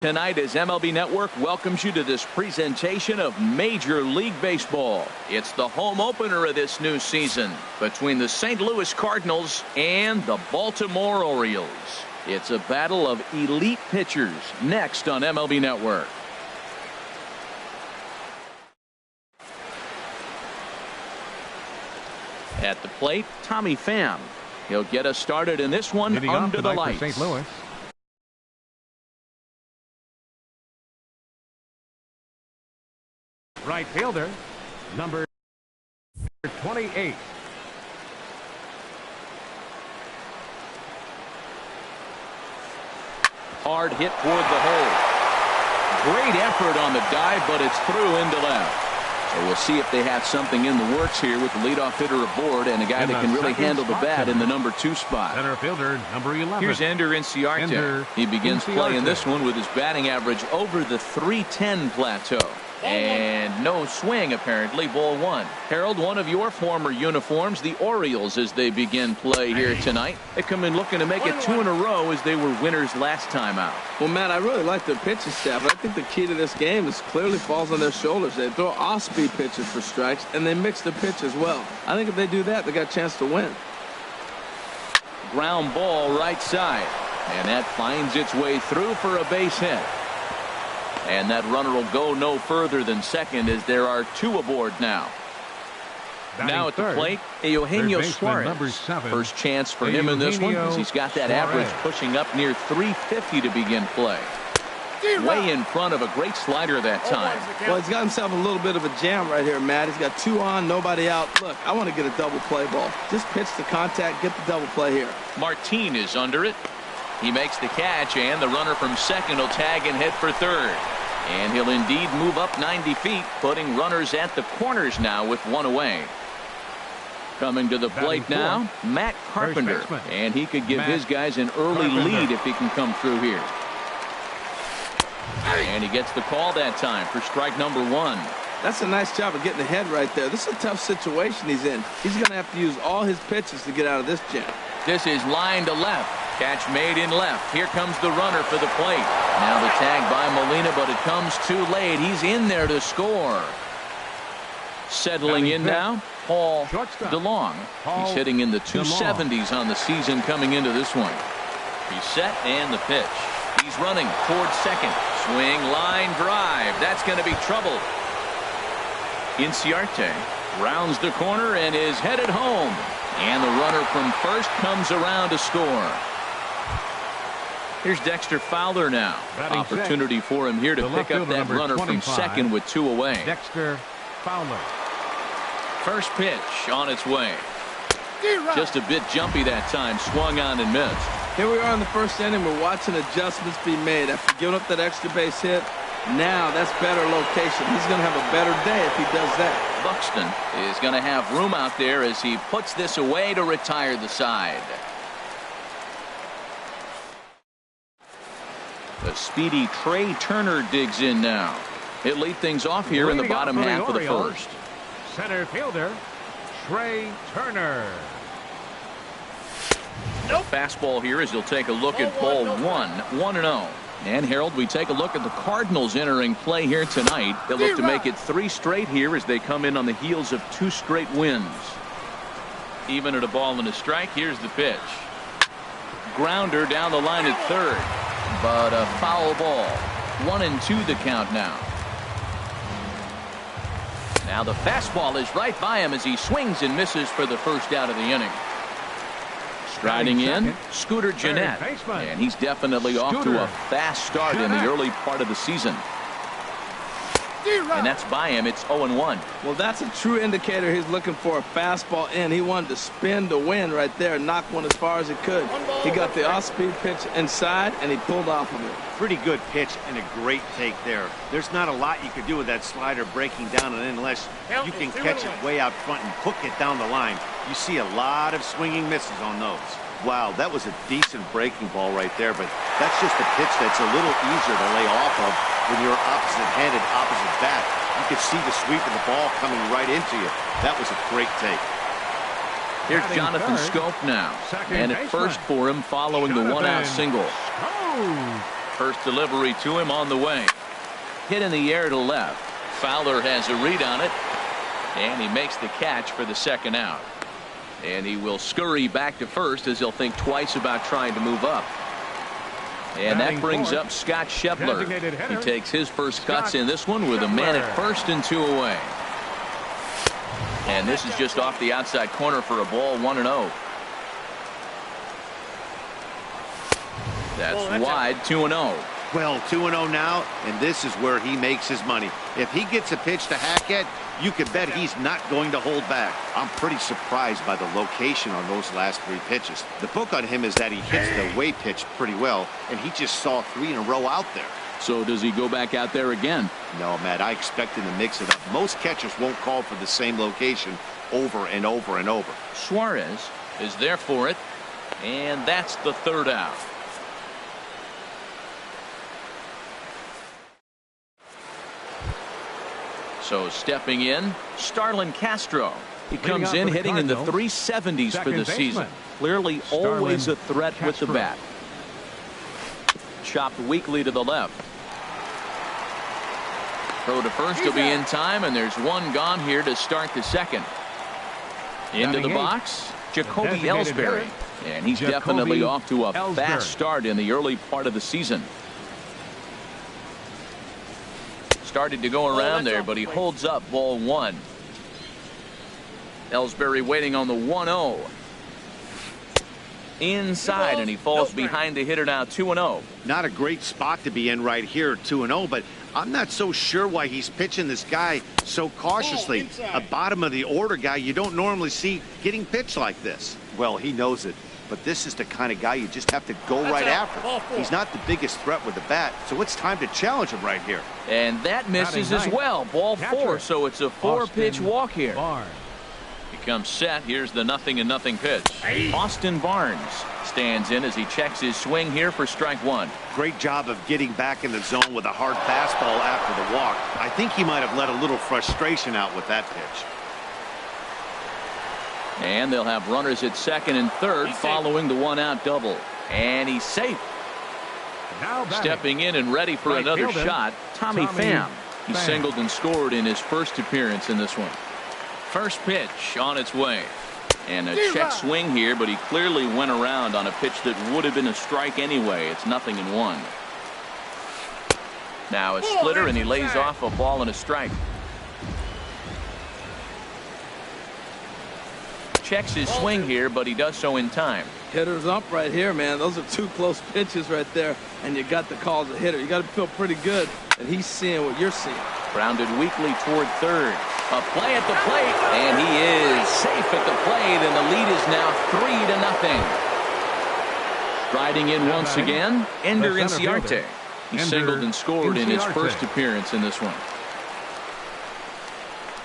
Tonight, as MLB Network welcomes you to this presentation of Major League Baseball. It's the home opener of this new season between the St. Louis Cardinals and the Baltimore Orioles. It's a battle of elite pitchers next on MLB Network. At the plate, Tommy Pham. He'll get us started in this one under the lights. St. Louis. Right fielder, number 28. Hard hit toward the hole. Great effort on the dive, but it's through into left. So we'll see if they have something in the works here with the leadoff hitter aboard and a guy that can really handle the bat in the number 2 spot. Center fielder, number 11. Here's Ender Inciarte. He begins playing this one with his batting average over the .310 plateau. And no swing, apparently. Ball 1. Harold, one of your former uniforms, the Orioles, as they begin play here tonight. They come in looking to make it 2 in a row as they were winners last time out. Well, Matt, I really like their pitching staff. I think the key to this game is clearly falls on their shoulders. They throw off-speed pitches for strikes, and they mix the pitch as well. I think if they do that, they got a chance to win. Ground ball right side. And that finds its way through for a base hit. And that runner will go no further than second as there are 2 aboard now. Now at the plate, Eugenio Suarez. Number 7. First chance for him in this one because he's got that average pushing up near .350 to begin play. Way in front of a great slider that time. Well, he's got himself a little bit of a jam right here, Matt. He's got 2 on, nobody out. Look, I want to get a double play ball. Just pitch the contact, get the double play here. Martin is under it. He makes the catch, and the runner from second will tag and head for third. And he'll indeed move up 90 feet, putting runners at the corners now with 1 away. Coming to the plate now, Matt Carpenter. And he could give his guys an early lead if he can come through here. And he gets the call that time for strike number 1. That's a nice job of getting ahead right there. This is a tough situation he's in. He's going to have to use all his pitches to get out of this jam. This is line to left. Catch made in left. Here comes the runner for the plate. Now the tag by Molina, but it comes too late. He's in there to score. Settling in now, Paul DeLong. He's hitting in the 270s on the season coming into this one. He's set and the pitch. He's running towards second. Swing, line, drive. That's going to be trouble. Inciarte rounds the corner and is headed home. And the runner from first comes around to score. Here's Dexter Fowler now. Opportunity for him here to pick up that runner from second with 2 away. Dexter Fowler. First pitch on its way. Just a bit jumpy that time. Swung on and missed. Here we are in the first inning. We're watching adjustments be made. After giving up that extra base hit, now that's better location. He's going to have a better day if he does that. Buxton is going to have room out there as he puts this away to retire the side. The speedy Trey Turner digs in now. He'll lead things off here in the bottom half of the first. Center fielder, Trey Turner. Fastball here as he'll take a look at ball 1, 1-0. And Harold, we take a look at the Cardinals entering play here tonight. They'll look to make it 3 straight here as they come in on the heels of 2 straight wins. Even at a ball and a strike, here's the pitch. Grounder down the line at third. But a foul ball. 1-2 the count now. Now the fastball is right by him as he swings and misses for the first out of the inning. Striding in, Scooter Gennett, and he's definitely off to a fast start in the early part of the season. And that's by him. It's 0-1. Well, that's a true indicator he's looking for a fastball in. He wanted to spin to win right there, knock one as far as he could. He got the off-speed pitch inside, and he pulled off of it. Pretty good pitch and a great take there. There's not a lot you could do with that slider breaking down and in unless you can catch it way out front and hook it down the line. You see a lot of swinging misses on those. Wow, that was a decent breaking ball right there, but that's just a pitch that's a little easier to lay off of when you're opposite-handed, opposite bat. You could see the sweep of the ball coming right into you. That was a great take. Here's Jonathan Scope now. And at first for him following the 1-out single. First delivery to him on the way. Hit in the air to left. Fowler has a read on it, and he makes the catch for the second out. And he will scurry back to first as he'll think twice about trying to move up. And that brings up Scott Scheffler. He takes his first cuts in this one with a man at first and 2 away. And this is just off the outside corner for a ball, 1-0. That's wide, 2-0. Well, 2-0 now, and this is where he makes his money. If he gets a pitch to hack at, you can bet he's not going to hold back. I'm pretty surprised by the location on those last 3 pitches. The book on him is that he hits the way pitch pretty well, and he just saw 3 in a row out there. So does he go back out there again? No, Matt, I expect him to mix it up. Most catchers won't call for the same location over and over and over. Suarez is there for it, and that's the third out. So stepping in, Starlin Castro. He comes in hitting in the 370s for the season. Clearly always a threat with the bat. Chopped weakly to the left. Throw to first will be in time, and there's one gone here to start the second. Into the box, Jacoby Ellsbury. And he's definitely off to a fast start in the early part of the season. Started to go around there, but he holds up, ball 1. Ellsbury waiting on the 1-0. Inside, and he falls behind the hitter now, 2-0. Not a great spot to be in right here, 2-0, but I'm not so sure why he's pitching this guy so cautiously. A bottom of the order guy you don't normally see getting pitched like this. Well, he knows it, but this is the kind of guy you just have to go right after. He's not the biggest threat with the bat, so it's time to challenge him right here. And that misses as well. Ball 4, so it's a 4-pitch walk here. He comes set. Here's the 0-0 pitch. Austin Barnes stands in as he checks his swing here for strike 1. Great job of getting back in the zone with a hard fastball after the walk. I think he might have let a little frustration out with that pitch. And they'll have runners at second and third following the 1-out double. And he's safe. Stepping in and ready for another shot, Tommy Pham. He singled and scored in his first appearance in this one. First pitch on its way. And a check swing here, but he clearly went around on a pitch that would have been a strike anyway. It's 0-1. Now a splitter, and he lays off a ball and a strike. Checks his swing here, but he does so in time. Hitter's up right here, man. Those are 2 close pitches right there, and you got the call as a hitter. You got to feel pretty good that he's seeing what you're seeing. Grounded weakly toward third. A play at the plate, and he is safe at the plate, and the lead is now 3-0. Striding in once again, Ender Inciarte. He singled and scored in his first appearance in this one.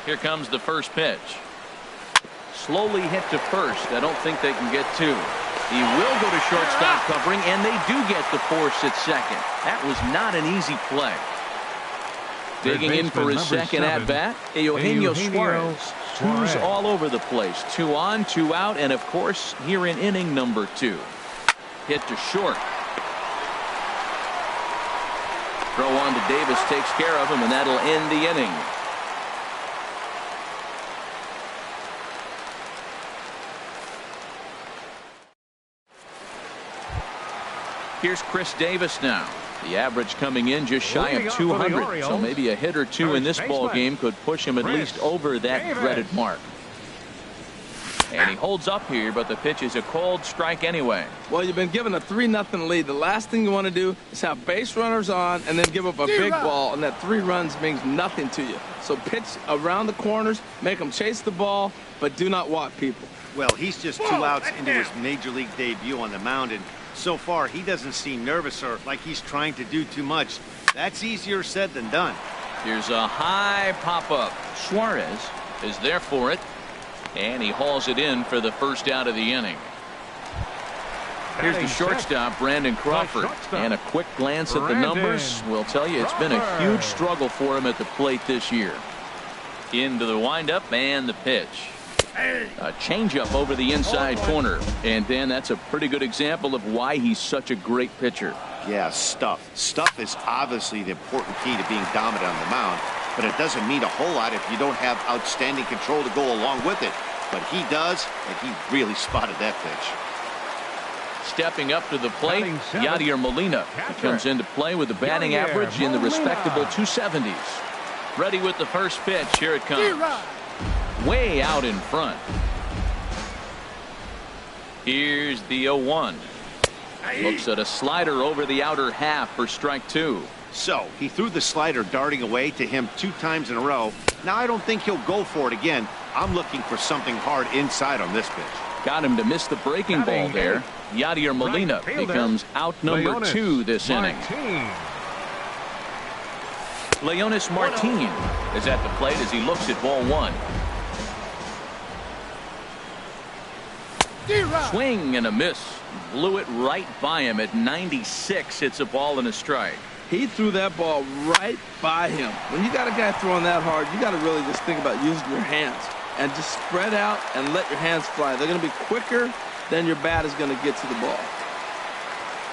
Here comes the first pitch. Slowly hit to first. I don't think they can get 2. He will go to shortstop covering, and they do get the force at second. That was not an easy play. Digging in for his second at-bat, Eugenio Suarez. 2s all over the place. 2 on, 2 out, and of course, here in inning number 2. Hit to short. Throw on to Davis takes care of him, and that'll end the inning. Here's Chris Davis now. The average coming in just shy of 200, so maybe a hit or 2 in this ball game could push him at least over that dreaded mark. And he holds up here, but the pitch is a cold strike anyway. Well, you've been given a 3-0 lead. The last thing you want to do is have base runners on and then give up a big ball, and that 3 runs means nothing to you. So pitch around the corners, make them chase the ball, but do not walk people. Well, he's just 2 outs into his major league debut on the mound, and so far he doesn't seem nervous or like he's trying to do too much. That's easier said than done. Here's a high pop-up. Suarez is there for it, and he hauls it in for the first out of the inning. Here's the shortstop, Brandon Crawford, and a quick glance at the numbers will tell you it's been a huge struggle for him at the plate this year. Into the windup and the pitch. A changeup over the inside corner, and Dan, that's a pretty good example of why he's such a great pitcher. Yeah, stuff. Stuff is obviously the important key to being dominant on the mound, but it doesn't mean a whole lot if you don't have outstanding control to go along with it. But he does, and he really spotted that pitch. Stepping up to the plate, Yadier Molina. He comes into play with a batting Yadier average in the Molina. respectable 270s. Ready with the first pitch. Here it comes. Way out in front. Here's the 0-1. Looks at a slider over the outer half for strike 2. So he threw the slider darting away to him 2 times in a row. Now I don't think he'll go for it again. I'm looking for something hard inside on this pitch. Got him to miss the breaking ball there. Yadier Molina becomes out number 2 this inning. Leonis Martin is at the plate as he looks at ball 1. Swing and a miss. Blew it right by him at 96. It's a ball and a strike. He threw that ball right by him. When you got a guy throwing that hard, you got to really just think about using your hands and just spread out and let your hands fly. They're going to be quicker than your bat is going to get to the ball.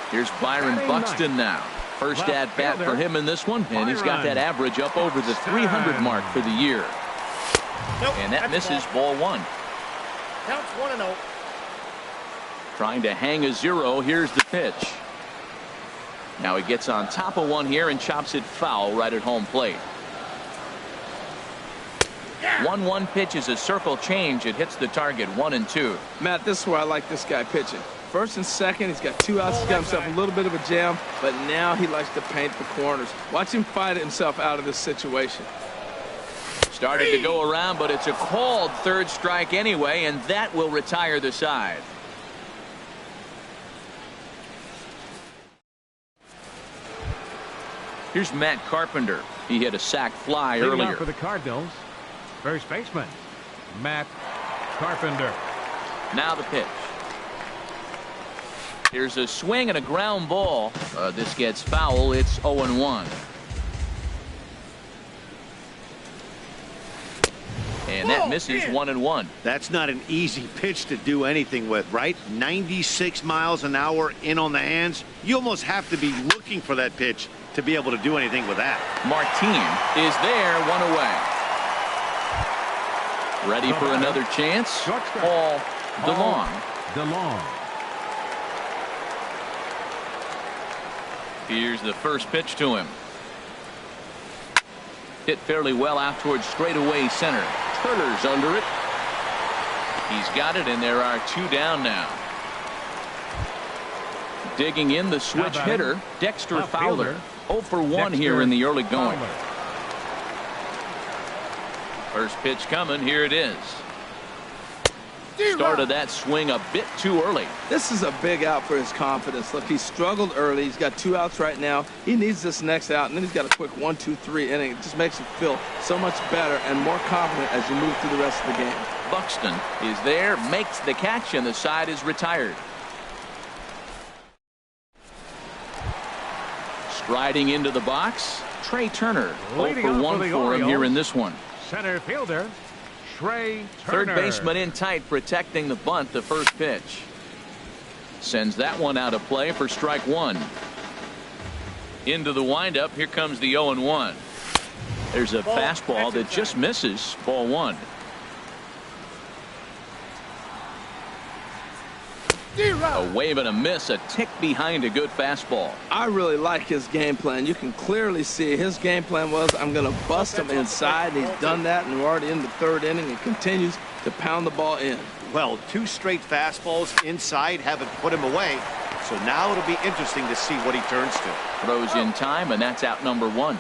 Here's Byron Buxton now. First at bat for him in this one, and he's got that average up over the 300 mark for the year. And that misses ball 1. Counts 1-0. Trying to hang a 0. Here's the pitch. Now he gets on top of one here and chops it foul right at home plate. 1-1 pitch is a circle change. It hits the target 1-2. Matt, this is where I like this guy pitching. First and second, he's got 2 outs. He's got himself a little bit of a jam, but now he likes to paint the corners. Watch him fight himself out of this situation. Started to go around, but it's a called third strike anyway, and that will retire the side. Here's Matt Carpenter. He hit a sac fly earlier. For the Cardinals, first baseman, Matt Carpenter. Now the pitch. Here's a swing and a ground ball. This gets foul. It's 0-1. And that misses 1-1. That's not an easy pitch to do anything with, right? 96 miles an hour in on the hands. You almost have to be looking for that pitch to be able to do anything with that. Martin is there, 1 away. Ready for another chance? Paul DeLong. Here's the first pitch to him. Hit fairly well out towards straightaway center. Turner's under it. He's got it, and there are 2 down now. Digging in the switch hitter, Dexter Fowler. 0 for 1 here in the early going. First pitch coming. Here it is. Started that swing a bit too early. This is a big out for his confidence. Look, he struggled early. He's got 2 outs right now. He needs this next out, and then he's got a quick 1, 2, 3 inning. It just makes him feel so much better and more confident as you move through the rest of the game. Buxton is there, makes the catch, and the side is retired. Striding into the box, Trey Turner. 0 for 1 for him here in this one. Center fielder, Trey Third Turner. baseman in tight, protecting the bunt. The first pitch sends that one out of play for strike 1. Into the windup. Here comes the 0-1. There's a fastball that just misses. Ball 1. A wave and a miss, a tick behind a good fastball. I really like his game plan. You can clearly see his game plan was, I'm going to bust him inside, and he's done that, and we're already in the 3rd inning and continues to pound the ball in. Well, 2 straight fastballs inside haven't put him away, so now it'll be interesting to see what he turns to. Throws in time, and that's out number 1.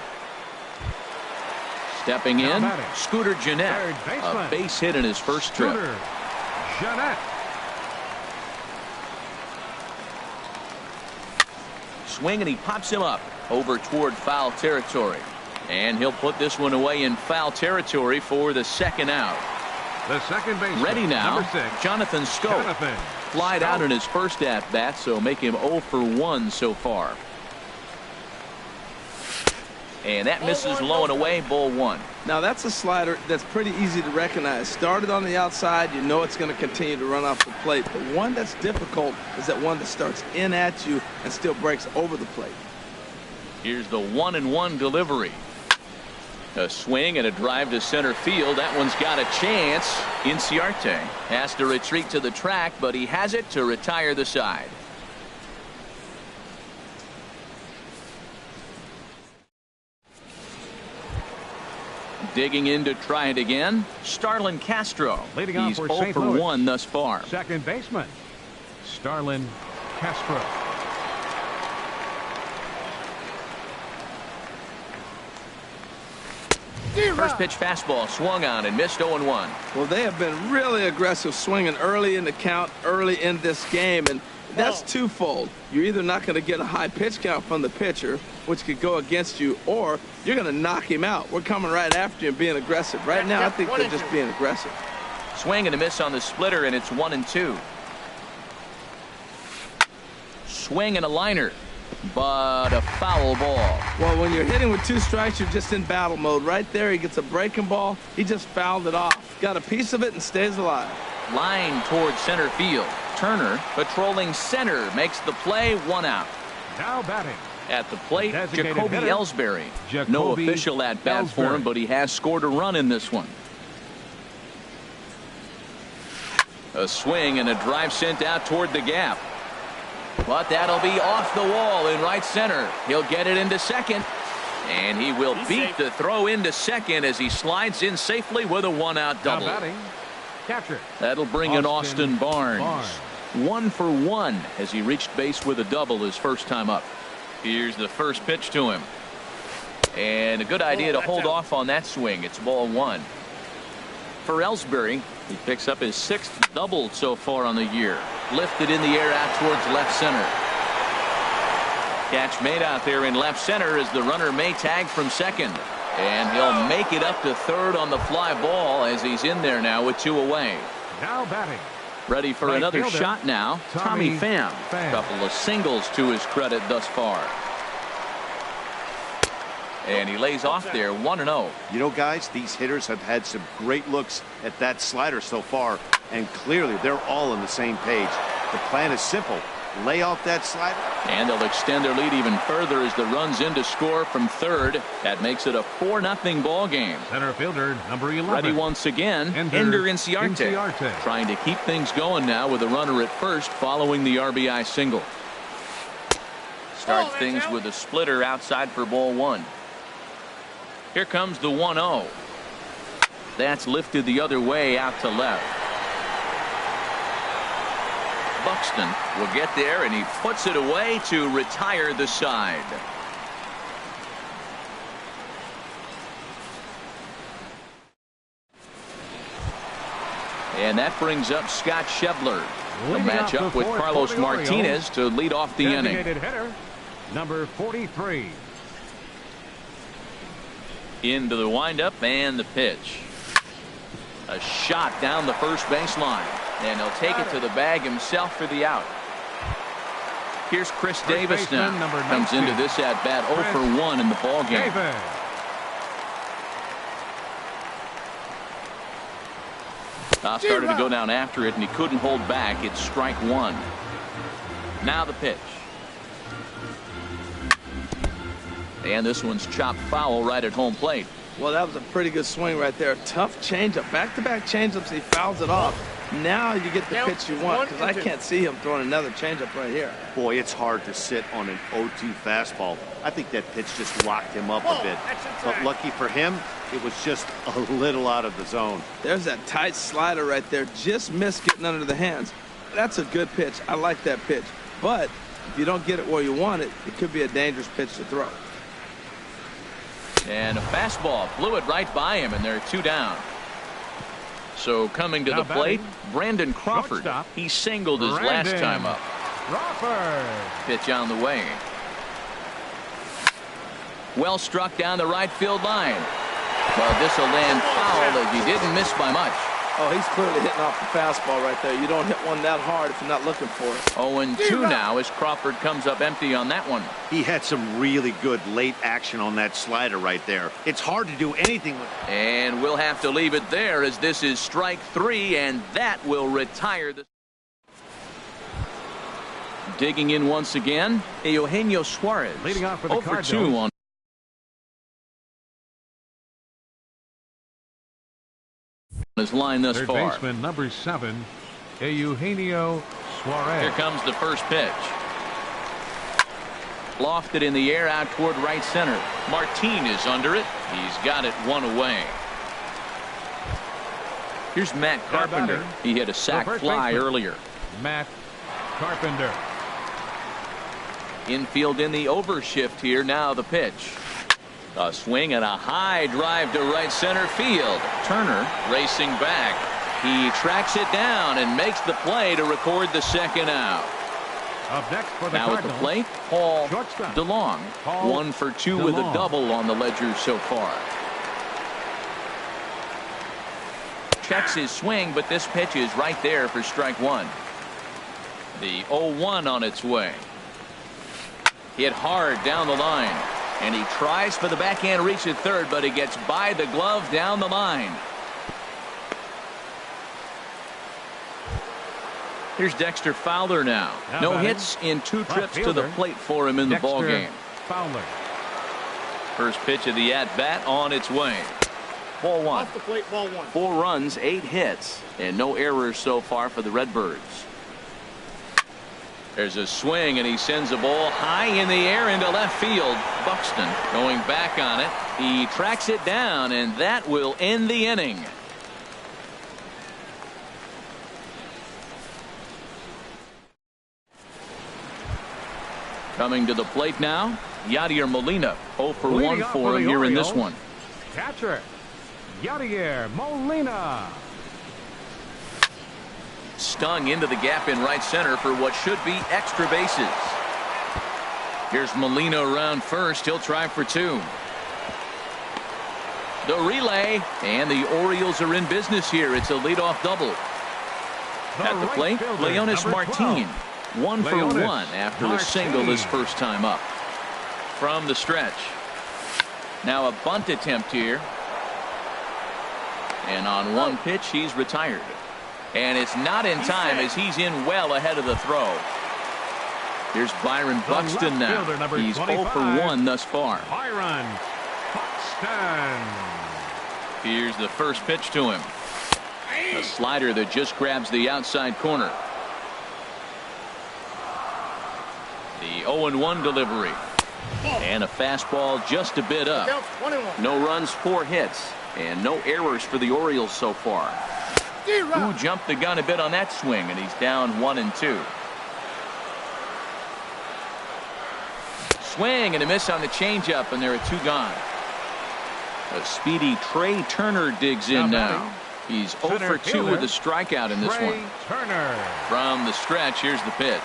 Stepping in, Scooter Gennett, a base hit in his first trip. Scooter Gennett. Swing, and he pops him up over toward foul territory, and he'll put this one away in foul territory for the 2nd out. The second baseman, ready now, number 6, Jonathan Scope. Flied out in his first at bat, so make him 0 for 1 so far. And that misses low and away, ball one. Now that's a slider that's pretty easy to recognize. Started on the outside, you know it's going to continue to run off the plate. The one that's difficult is that one that starts in at you and still breaks over the plate. Here's the 1-1 delivery. A swing and a drive to center field. That one's got a chance. Inciarte has to retreat to the track, but he has it to retire the side. Digging in to try it again, Starlin Castro. Leading off He's for 0 St. for Louis. 1 thus far. Second baseman, Starlin Castro. First pitch fastball swung on and missed 0-1. Well, they have been really aggressive swinging early in the count, early in this game, and that's twofold. You're either not going to get a high pitch count from the pitcher, which could go against you, or you're going to knock him out. We're coming right after you and being aggressive. Right now, I think they're just being aggressive. Swing and a miss on the splitter, and it's 1-2. Swing and a liner, but a foul ball. Well, when you're hitting with 2 strikes, you're just in battle mode. Right there, he gets a breaking ball. He just fouled it off. Got a piece of it and stays alive. Line Towards center field. Turner patrolling center makes the play, 1 out. Now batting. At the plate, Designated Jacoby hitter, Ellsbury. Jacoby No official at bat for him, Ellsbury. but he has scored a run in this one. A swing and a drive sent out toward the gap. But that'll be off the wall in right center. He'll get it into second. And he will beat the throw into second as he slides in safely with a 1-out double. Now batting, catcher. That'll bring in Austin Barnes. Barnes. 1 for 1 as he reached base with a double his first time up. Here's the first pitch to him. And a good idea to hold off on that swing. It's ball 1. For Ellsbury, he picks up his 6th double so far on the year. Lifted in the air out towards left center. Catch made out there in left center as the runner may tag from second. And he'll make it up to third on the fly ball as he's in there now with 2 away. Now batting, Ready for right another fielder, shot now. Tommy Pham. Pham. Couple of singles to his credit thus far. And he lays off there 1-0. You know, guys, these hitters have had some great looks at that slider so far, and clearly they're all on the same page. The plan is simple. Lay off that slider. And they'll extend their lead even further as the run's in to score from third. That makes it a 4-0 ball game. center fielder, number 11. Ready once again, Ender Inciarte. Inciarte. Trying to keep things going now with a runner at first following the RBI single. Starts things with a splitter outside for ball 1. Here comes the 1-0. That's lifted the other way out to left. Buxton will get there, and he puts it away to retire the side. And that brings up Scott Schebler. A Leading off matchup the with fourth Carlos for the Orioles, Martinez to lead off the inning. Designated hitter, number 43. Into the windup and the pitch. A shot down the first baseline. And he'll take it to the bag himself for the out. Here's Chris Davis baseman, now. number Comes 19. into this at bat 0 for 1 in the ball game. Davis. Started to go down after it, and he couldn't hold back. It's strike 1. Now the pitch. And this one's chopped foul right at home plate. Well, that was a pretty good swing right there. Tough changeup. Back-to-back changeups, he fouls it off. Now you get the pitch you want, because I can't see him throwing another changeup right here. Boy, it's hard to sit on an 0-2 fastball. I think that pitch just locked him up a bit. But lucky for him, it was just a little out of the zone. There's that tight slider right there. Just missed getting under the hands. That's a good pitch. I like that pitch. But if you don't get it where you want it, it could be a dangerous pitch to throw. And a fastball flew it right by him, and they're 2 down. So coming to Now the plate, batting, Brandon Crawford. shortstop, He singled his last Brandon time up. Crawford. Pitch on the way. Well struck down the right field line. But this will land foul as he didn't miss by much. Oh, he's clearly hitting off the fastball right there. You don't hit one that hard if you're not looking for it. 0-2 now as Crawford comes up empty on that one. He had some really good late action on that slider right there. It's hard to do anything with it. And we'll have to leave it there as this is strike 3, and that will retire the. Digging in once again, Eugenio Suarez. Leading off for the 0-2 on his line thus Third far. baseman number 7, Eugenio Suarez. Here comes the first pitch. Lofted in the air out toward right center. Martin is under it. He's got it one away. Here's Matt Carpenter. He hit a sac fly earlier. Matt Carpenter. Infield in the overshift here. Now the pitch. A swing and a high drive to right center field. Turner racing back. He tracks it down and makes the play to record the second out. Up next for the Now at the Cardinals, plate, Paul shortstop. DeLong. Paul 1 for 2 with a DeLong. double on the ledger so far. Checks his swing, but this pitch is right there for strike 1. The 0-1 on its way. Hit hard down the line. And he tries for the backhand reach at third, but he gets by the glove down the line. Here's Dexter Fowler now. No hits in 2 trips to the plate for him in the ball game. Fowler. First pitch of the at-bat on its way. Ball 1. Off the plate, ball 1. 4 runs, 8 hits, and no errors so far for the Redbirds. There's a swing, and he sends a ball high in the air into left field. Buxton going back on it. He tracks it down, and that will end the inning. Coming to the plate now, Yadier Molina. 0 for 1 for him here in this one. Catcher, Yadier Molina. Stung into the gap in right center for what should be extra bases. Here's Molina around first. He'll try for 2. The relay, and the Orioles are in business here. It's a leadoff double. At the plate, Leonis Martin. 1 for 1 after a single his first time up. From the stretch. Now a bunt attempt here. And on one pitch, he's retired. And it's not in time as he's in well ahead of the throw. Here's Byron Buxton now. He's 0 for 1 thus far. Byron Buxton. Here's the first pitch to him. A slider that just grabs the outside corner. The 0-1 delivery. And a fastball just a bit up. No runs, 4 hits, and no errors for the Orioles so far. Who jumped the gun a bit on that swing, and he's down 1-2. Swing and a miss on the changeup, and there are 2 gone. A speedy Trey Turner digs in now. He's 0 for 2 with a strikeout in this one. Turner. From the stretch, here's the pitch.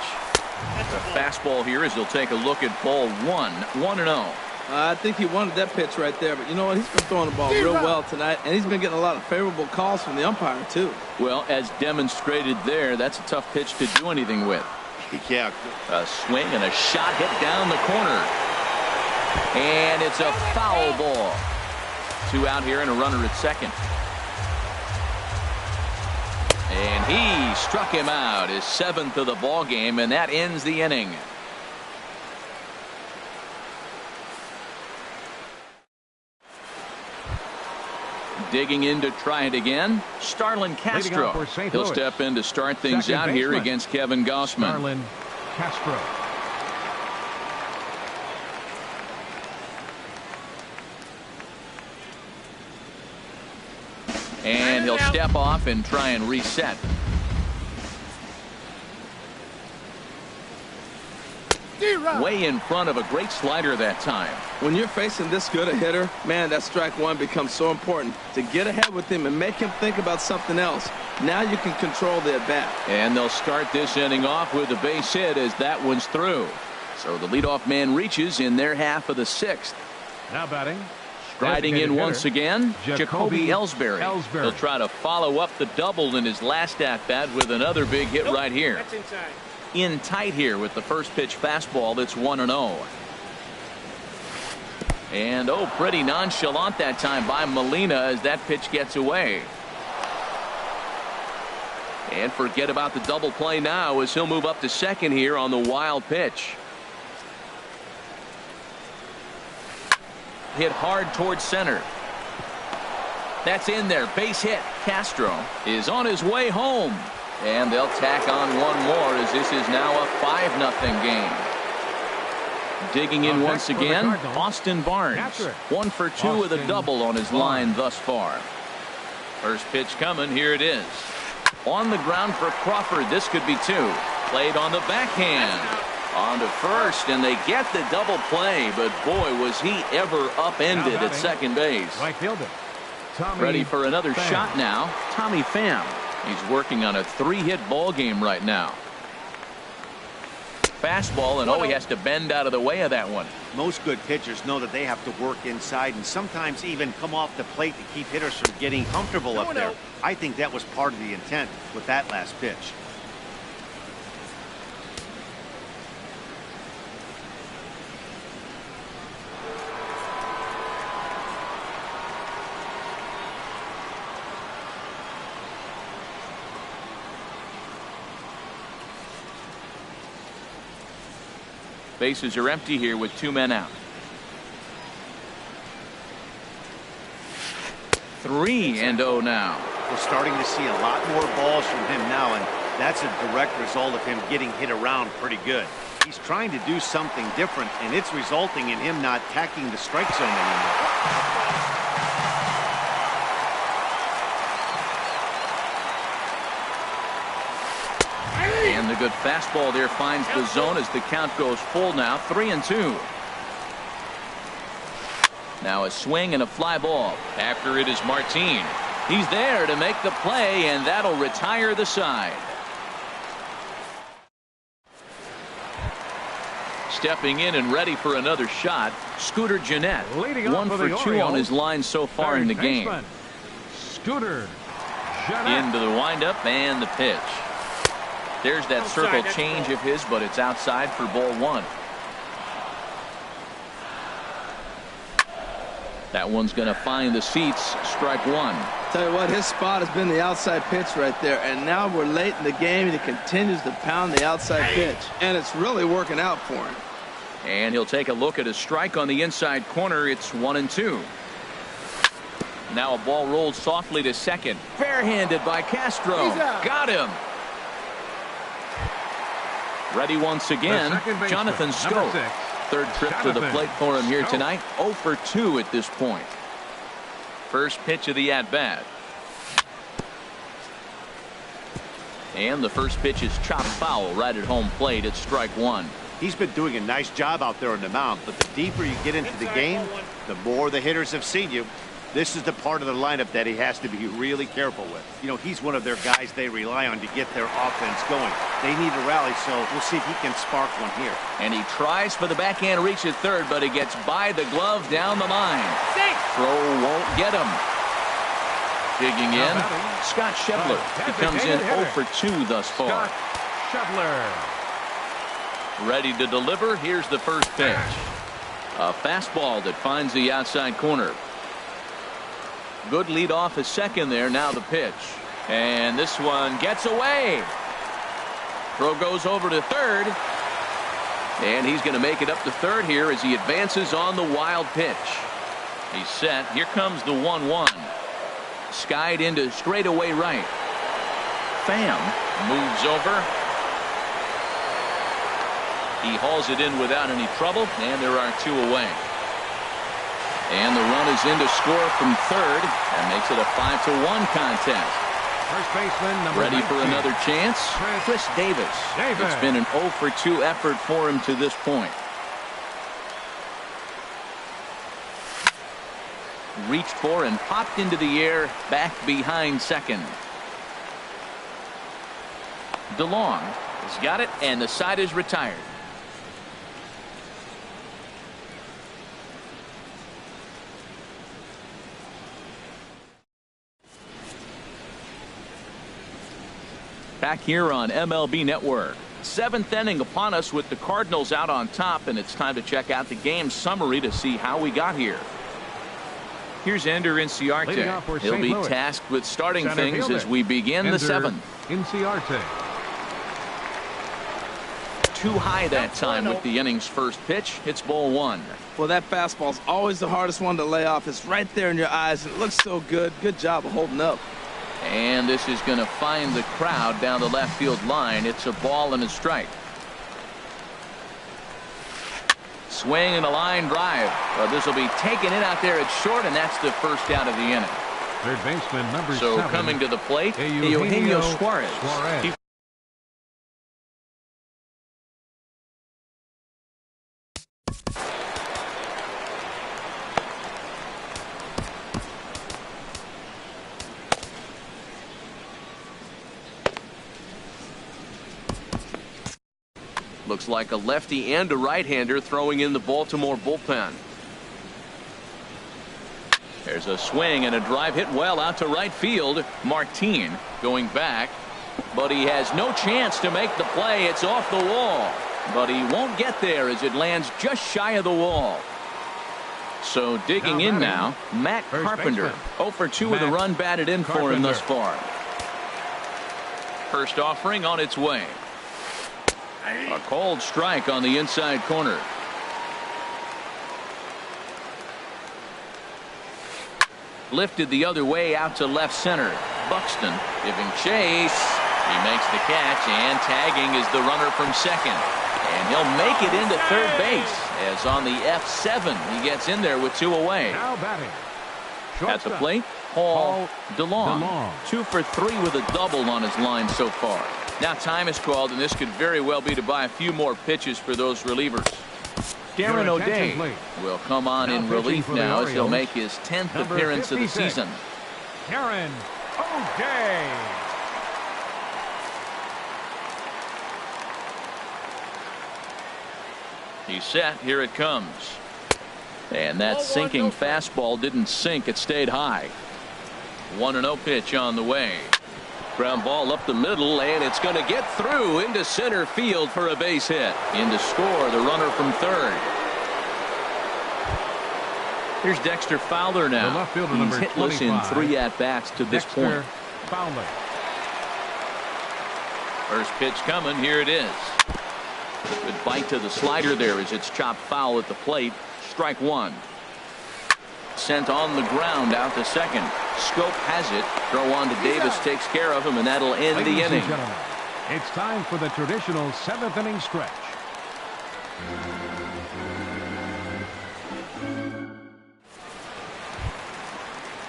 The fastball here as he'll take a look at ball 1, 1-0. I think he wanted that pitch right there, but you know what? He's been throwing the ball real well tonight, and he's been getting a lot of favorable calls from the umpire, too. Well, as demonstrated there, that's a tough pitch to do anything with. Yeah. A swing and a shot hit down the corner. And it's a foul ball. 2 out here and a runner at second. And he struck him out, his 7th of the ball game, and that ends the inning. Digging in to try it again, Starlin Castro. He'll step in to start things out here against Kevin Gossman. Starlin Castro. And he'll step off and try and reset. Way in front of a great slider that time. When you're facing this good a hitter, man, that strike 1 becomes so important to get ahead with him and make him think about something else. Now you can control the at-bat. And they'll start this inning off with a base hit as that one's through. So the leadoff man reaches in their half of the 6th. Now batting, Riding in once again, Jacoby Ellsbury. Ellsbury. He'll try to follow up the double in his last at-bat with another big hit right here. That's inside. In tight here with the first pitch fastball that's 1-0. And pretty nonchalant that time by Molina as that pitch gets away. And forget about the double play now as he'll move up to second here on the wild pitch. Hit hard towards center. That's in there. Base hit. Castro is on his way home. And they'll tack on one more as this is now a 5-0 game. Digging in once again, Austin Barnes. 1 for 2 with a double on his line thus far. First pitch coming. Here it is. On the ground for Crawford. This could be 2. Played on the backhand. On to first, and they get the double play, but boy, was he ever upended at second base. Right fielder. Ready for another shot now. Tommy Pham. He's working on a 3-hit ball game right now. Fastball, and he has to bend out of the way of that one. Most good pitchers know that they have to work inside and sometimes even come off the plate to keep hitters from getting comfortable up there. I think that was part of the intent with that last pitch. Bases are empty here with 2 men out. 3-0 now. We're starting to see a lot more balls from him now, and that's a direct result of him getting hit around pretty good. He's trying to do something different, and it's resulting in him not tacking the strike zone anymore. And the good fastball there finds the zone as the count goes full now. 3-2. Now a swing and a fly ball. After it is Martin. He's there to make the play, and that'll retire the side. Stepping in and ready for another shot, Scooter Gennett. 1 for 2 on his line so far in the game. Scooter Gennett. Into the windup and the pitch. There's that circle change of his, but it's outside for ball 1. That one's going to find the seats. Strike 1. Tell you what, his spot has been the outside pitch right there, and now we're late in the game and he continues to pound the outside pitch, and it's really working out for him. And he'll take a look at a strike on the inside corner. It's 1-2. Now a ball rolled softly to second. Fair-handed by Castro. Got him. Ready once again, Jonathan Scope. 3rd trip to the plate for him here tonight. 0 for 2 at this point. First pitch of the at-bat. And the first pitch is chopped foul right at home plate. It's strike 1. He's been doing a nice job out there on the mound, but the deeper you get into the game, the more the hitters have seen you. This is the part of the lineup that he has to be really careful with. You know, he's one of their guys they rely on to get their offense going. They need a rally, so we'll see if he can spark one here. And he tries for the backhand reach at third, but he gets by the glove down the line. Throw won't get him. Digging in, Scott Schebler. He comes in 0 for 2 thus far. Schebler. Ready to deliver. Here's the first pitch. A fastball that finds the outside corner. Good lead off at second there. Now the pitch. And this one gets away. Throw goes over to third. And he's going to make it up to third here as he advances on the wild pitch. He's set. Here comes the 1-1. Skied into straightaway right. Pham moves over. He hauls it in without any trouble, and there are 2 away. And the run is in to score from third. That makes it a 5-1 contest. First baseman number Ready for 19. another chance? Chris Davis. It's been an 0 for 2 effort for him to this point. Reached for and popped into the air back behind second. DeLong has got it, and the side is retired. Back here on MLB Network. Seventh inning upon us with the Cardinals out on top, and it's time to check out the game summary to see how we got here. Here's Ender Inciarte. He'll be tasked with starting things as we begin the seventh. Inciarte. Too high that time with the inning's first pitch. It's ball one. Well, that fastball's always the hardest one to lay off. It's right there in your eyes. It looks so good. Good job of holding up. And this is going to find the crowd down the left field line. It's a ball and a strike. Swing and a line drive. Well, this will be taken in out there at short, and that's the first out of the inning. Third baseman number 7. So coming to the plate, Eugenio Suarez. Looks like a lefty and a right-hander throwing in the Baltimore bullpen. There's a swing and a drive hit well out to right field. Martin going back, but he has no chance to make the play. It's off the wall, but he won't get there as it lands just shy of the wall. So digging in now, Matt Carpenter. 0 for 2 with a run batted in for him thus far. First offering on its way. A cold strike on the inside corner. Lifted the other way out to left center. Buxton giving chase. He makes the catch, and tagging is the runner from second. And he'll make it into third base as on the F7 he gets in there with 2 away. Now batting. At the plate, Paul DeLong. 2 for 3 with a double on his line so far. Now time is called, and this could very well be to buy a few more pitches for those relievers. Darren O'Day will come on in relief now as he'll make his 10th appearance of the season. Darren O'Day. He's set. Here it comes. And that sinking fastball didn't sink. It stayed high. 1-0 pitch on the way. Ground ball up the middle, and it's going to get through into center field for a base hit. In to score the runner from third. Here's Dexter Fowler now. The left fielder, He's number hitless 25, in 3 at-bats to this Dexter point. Fowler. First pitch coming. Here it is. Good bite to the slider there as it's chopped foul at the plate. Strike one. Sent on the ground out to second. Scope has it. Throw on to Davis takes care of him, and that'll end the inning. It's time for the traditional 7th inning stretch.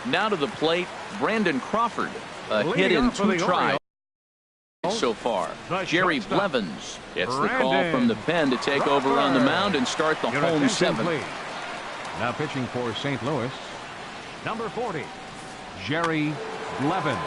Now to the plate, Brandon Crawford. A hit in 2 tries so far. Jerry Blevins gets the call from the pen to take over on the mound and start the home 7th. Now pitching for St. Louis, number 40, Jerry Blevins.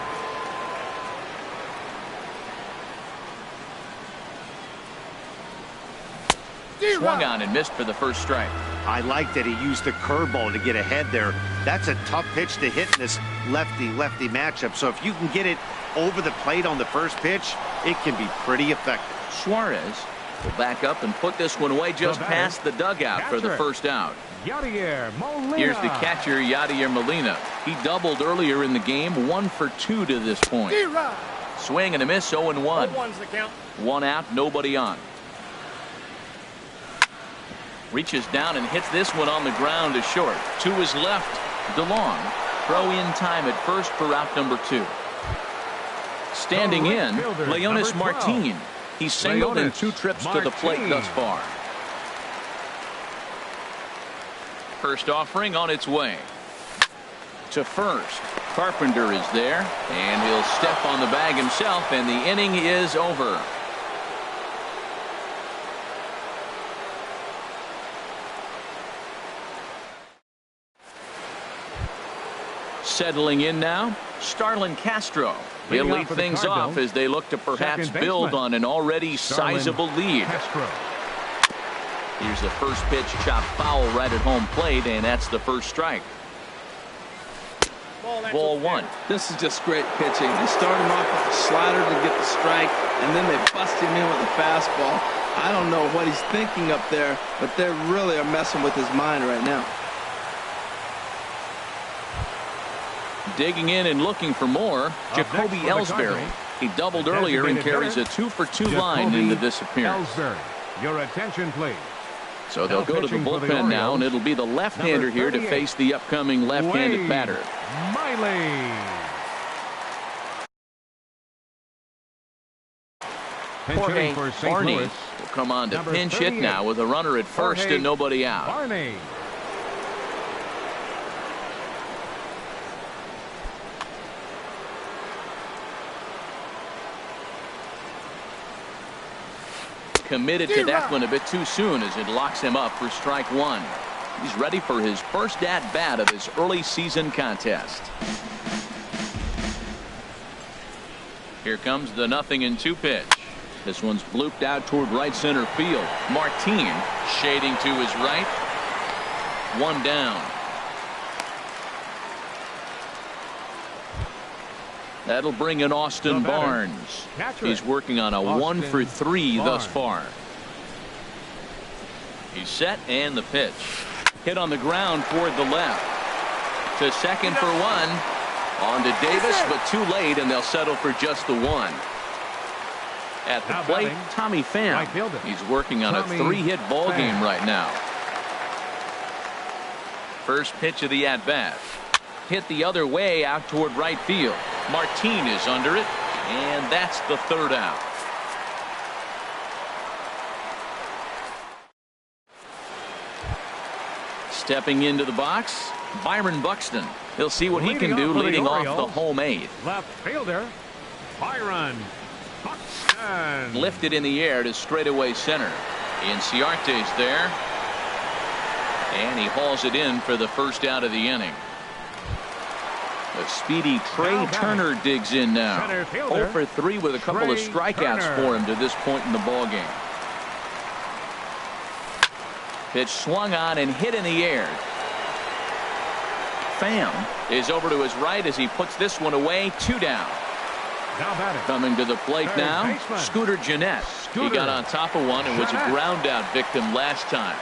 Swung on and missed for the first strike. I like that he used the curveball to get ahead there. That's a tough pitch to hit in this lefty-lefty matchup. So if you can get it over the plate on the first pitch, it can be pretty effective. Suarez will back up and put this one away just past the dugout for the first out. Yadier Molina. Here's the catcher, Yadier Molina. He doubled earlier in the game, 1 for 2 to this point. Swing and a miss, 0-1. 0-1's the count. 1 out, nobody on. Reaches down and hits this one on the ground to short. To his left, DeLong. Throw in time at first for out number 2. Standing in, Leonis Martin. He's singled in 2 trips to the plate thus far. First offering on its way. To first. Carpenter is there, and he'll step on the bag himself, and the inning is over. Settling in now, Starlin Castro. He'll lead things off as they look to perhaps build on an already sizable lead. Here's the first pitch, chopped foul right at home plate, and that's the first strike. Ball one. This is just great pitching. They start him off with a slider to get the strike, and then they bust him in with a fastball. I don't know what he's thinking up there, but they really are messing with his mind right now. Digging in and looking for more, Jacoby Ellsbury. He doubled earlier and carries a 2-for-2 line into this appearance. Ellsbury, your attention, please. So they'll go to the bullpen now, and it'll be the left-hander here to face the upcoming left-handed batter. Miley. Jorge Barney will come on to pinch hit now with a runner at first and nobody out. Barney. Committed to that one a bit too soon as it locks him up for strike one. He's ready for his first at-bat of his early season contest. Here comes the 0-2 pitch. This one's blooped out toward right center field. Martin shading to his right. One down. That'll bring in Austin Barnes. He's working on a 1-for-3 thus far. He's set and the pitch. Hit on the ground toward the left. To second for one. On to Davis, but too late, and they'll settle for just the one. At the plate, Tommy Pham. He's working on a 3-hit ball game right now. First pitch of the at-bat. Hit the other way out toward right field. Martin is under it, and that's the third out. Stepping into the box, Byron Buxton. He'll see what he can do leading off the home eighth. Left fielder, Byron Buxton. Lifted in the air to straightaway center. Inciarte's there. And he hauls it in for the first out of the inning. The speedy Trey Turner digs in now. 0-for-3 with a couple of strikeouts for him to this point in the ballgame. Pitch swung on and hit in the air. Pham is over to his right as he puts this one away. 2 down. Coming to the plate now, Scooter Gennett. He got on top of one and was a ground out victim last time.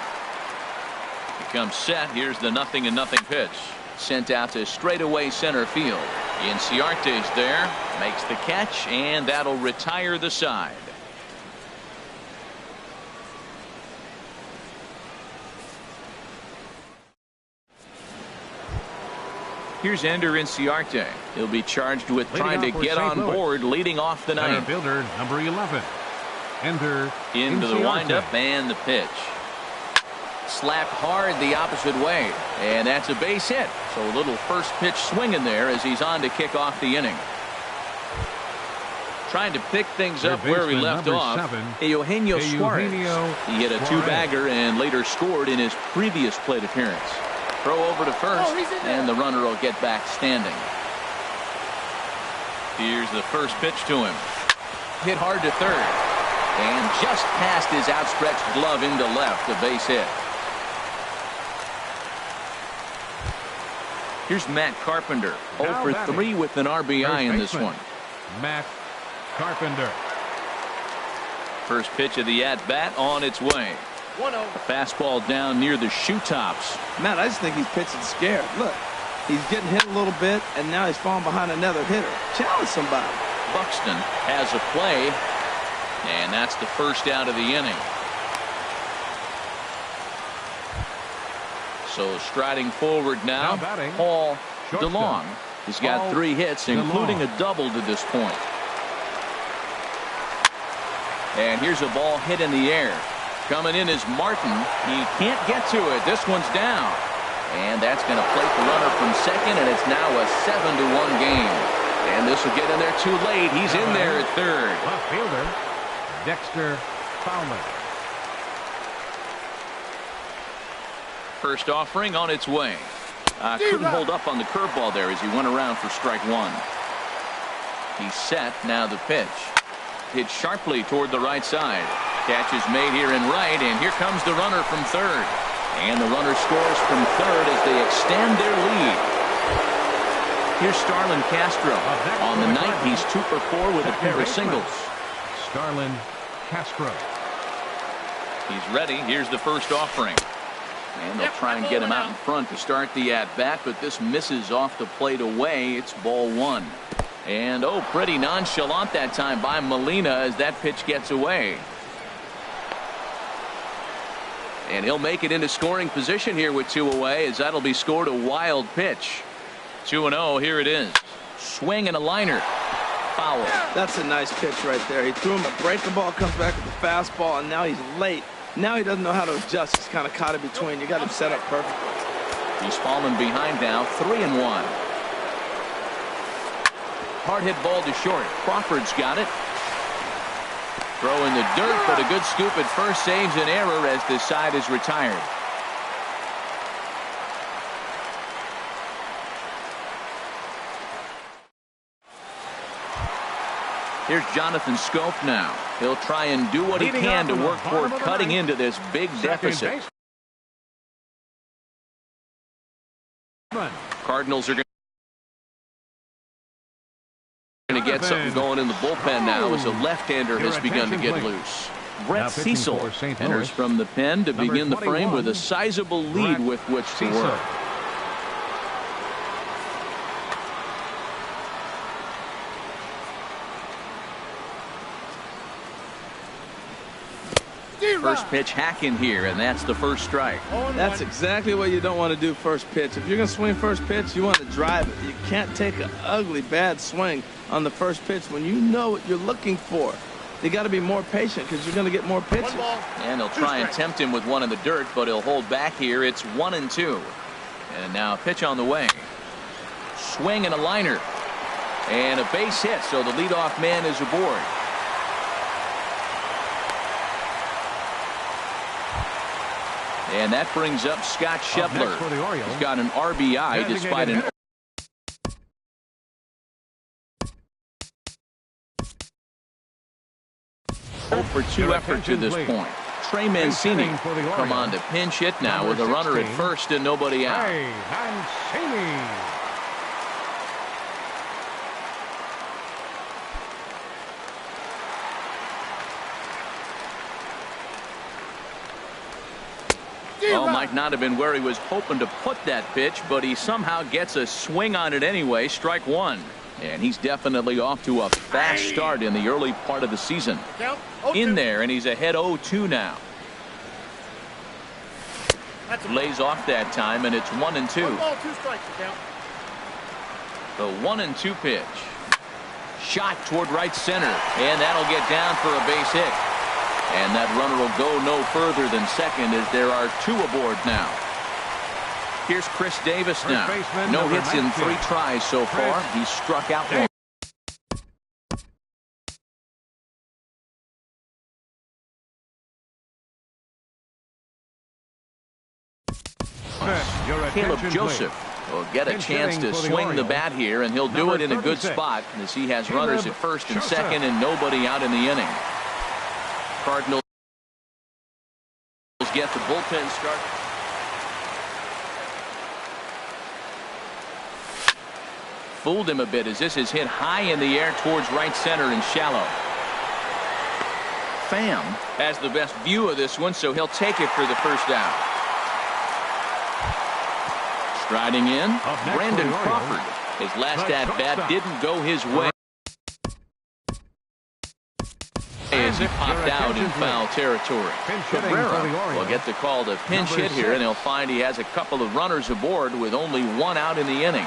He comes set. Here's the 0-0 pitch. Sent out to straightaway center field. Inciarte's there, makes the catch, and that'll retire the side. Here's Ender Inciarte. He'll be charged with trying to get on board leading off the ninth. Fielder number 11. Ender into the windup and the pitch. Slapped hard the opposite way, and that's a base hit. So a little first pitch swing in there as he's on to kick off the inning. Trying to pick things up where he left off. Eugenio Suarez. He hit a 2-bagger and later scored in his previous plate appearance. Throw over to first, and the runner will get back standing. Here's the first pitch to him. Hit hard to third, and just past his outstretched glove into left, a base hit. Here's Matt Carpenter, 0-for-3 with an RBI in this one. Matt Carpenter. First pitch of the at-bat on its way. A fastball down near the shoe tops. Matt, I just think he's pitching scared. Look, he's getting hit a little bit, and now he's falling behind another hitter. Challenge somebody. Buxton has a play, and that's the first out of the inning. So striding forward now, Paul DeLong. He's got 3 hits, including a double to this point. And here's a ball hit in the air. Coming in is Martin. He can't get to it. This one's down. And that's going to plate the runner from second, and it's now a 7-1 game. And this will get in there too late. He's in there at third. Left fielder, Dexter Fowler. First offering on its way. Couldn't hold up on the curveball there as he went around for strike one. He's set. Now the pitch. Hit sharply toward the right side. Catch is made here in right, and here comes the runner from third. And the runner scores from third as they extend their lead. Here's Starlin Castro. On the night, he's 2 for 4 with a pair of singles. Starlin Castro. He's ready. Here's the first offering. And they'll try and get him out in front to start the at-bat, but this misses off the plate away. It's ball 1. And, oh, pretty nonchalant that time by Molina as that pitch gets away. And he'll make it into scoring position here with 2 away, as that'll be scored a wild pitch. 2-0, here it is. Swing and a liner. Foul. That's a nice pitch right there. He threw him a breaking ball, comes back with the fastball, and now he's late. Now he doesn't know how to adjust. He's kind of caught in between. You got him set up perfectly. He's fallen behind now, 3-1. Hard hit ball to short. Crawford's got it. Throw in the dirt, but a good scoop at first saves an error as this side is retired. Here's Jonathan Scope now. He'll try and do what he can to work toward cutting into this big deficit. Cardinals are going to get something going in the bullpen now as a left-hander has begun to get loose. Brett Cecil enters from the pen to begin the frame with a sizable lead with which to work. First pitch hack in here, and that's the first strike. That's exactly what you don't want to do first pitch. If you're going to swing first pitch, you want to drive it. You can't take an ugly, bad swing on the first pitch when you know what you're looking for. You got to be more patient because you're going to get more pitches. And he'll try and tempt him with one in the dirt, but he'll hold back here. It's 1-2. And now a pitch on the way. Swing and a liner. And a base hit, so the leadoff man is aboard. And that brings up Scott Schebler. He's got an RBI despite an 0-for-2 effort to this point. Trey Mancini come on to pinch hit now with a runner at first and nobody out. Oh, might not have been where he was hoping to put that pitch, but he somehow gets a swing on it anyway. Strike 1. And he's definitely off to a fast start in the early part of the season. In there, and he's ahead 0-2 now. Lays off that time, and it's 1-2. The 1-2 pitch. Shot toward right center, and that'll get down for a base hit. And that runner will go no further than second as there are 2 aboard now. Here's Chris Davis now. No hits in 3 tries so far. He's struck out 1. Caleb Joseph will get a chance to swing the bat here, and he'll do it in a good spot as he has runners at first and second and nobody out in the inning. Cardinals get the bullpen start. Fooled him a bit as this is hit high in the air towards right center and shallow. Pham has the best view of this one, so he'll take it for the first out. Striding in, Brandon Crawford. His last at-bat didn't go his way as he popped out in foul territory. Cabrera will get the call to pinch hit here, and he'll find he has a couple of runners aboard with only 1 out in the inning.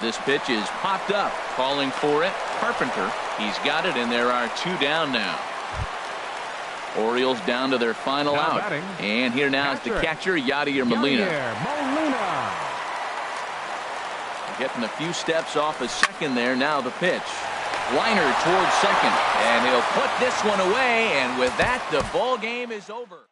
This pitch is popped up, calling for it. Carpenter, he's got it, and there are 2 down now. Orioles down to their final out. And here now is the catcher, Yadier Molina. Getting a few steps off a second there. Now the pitch. Liner towards second. And he'll put this one away. And with that, the ball game is over.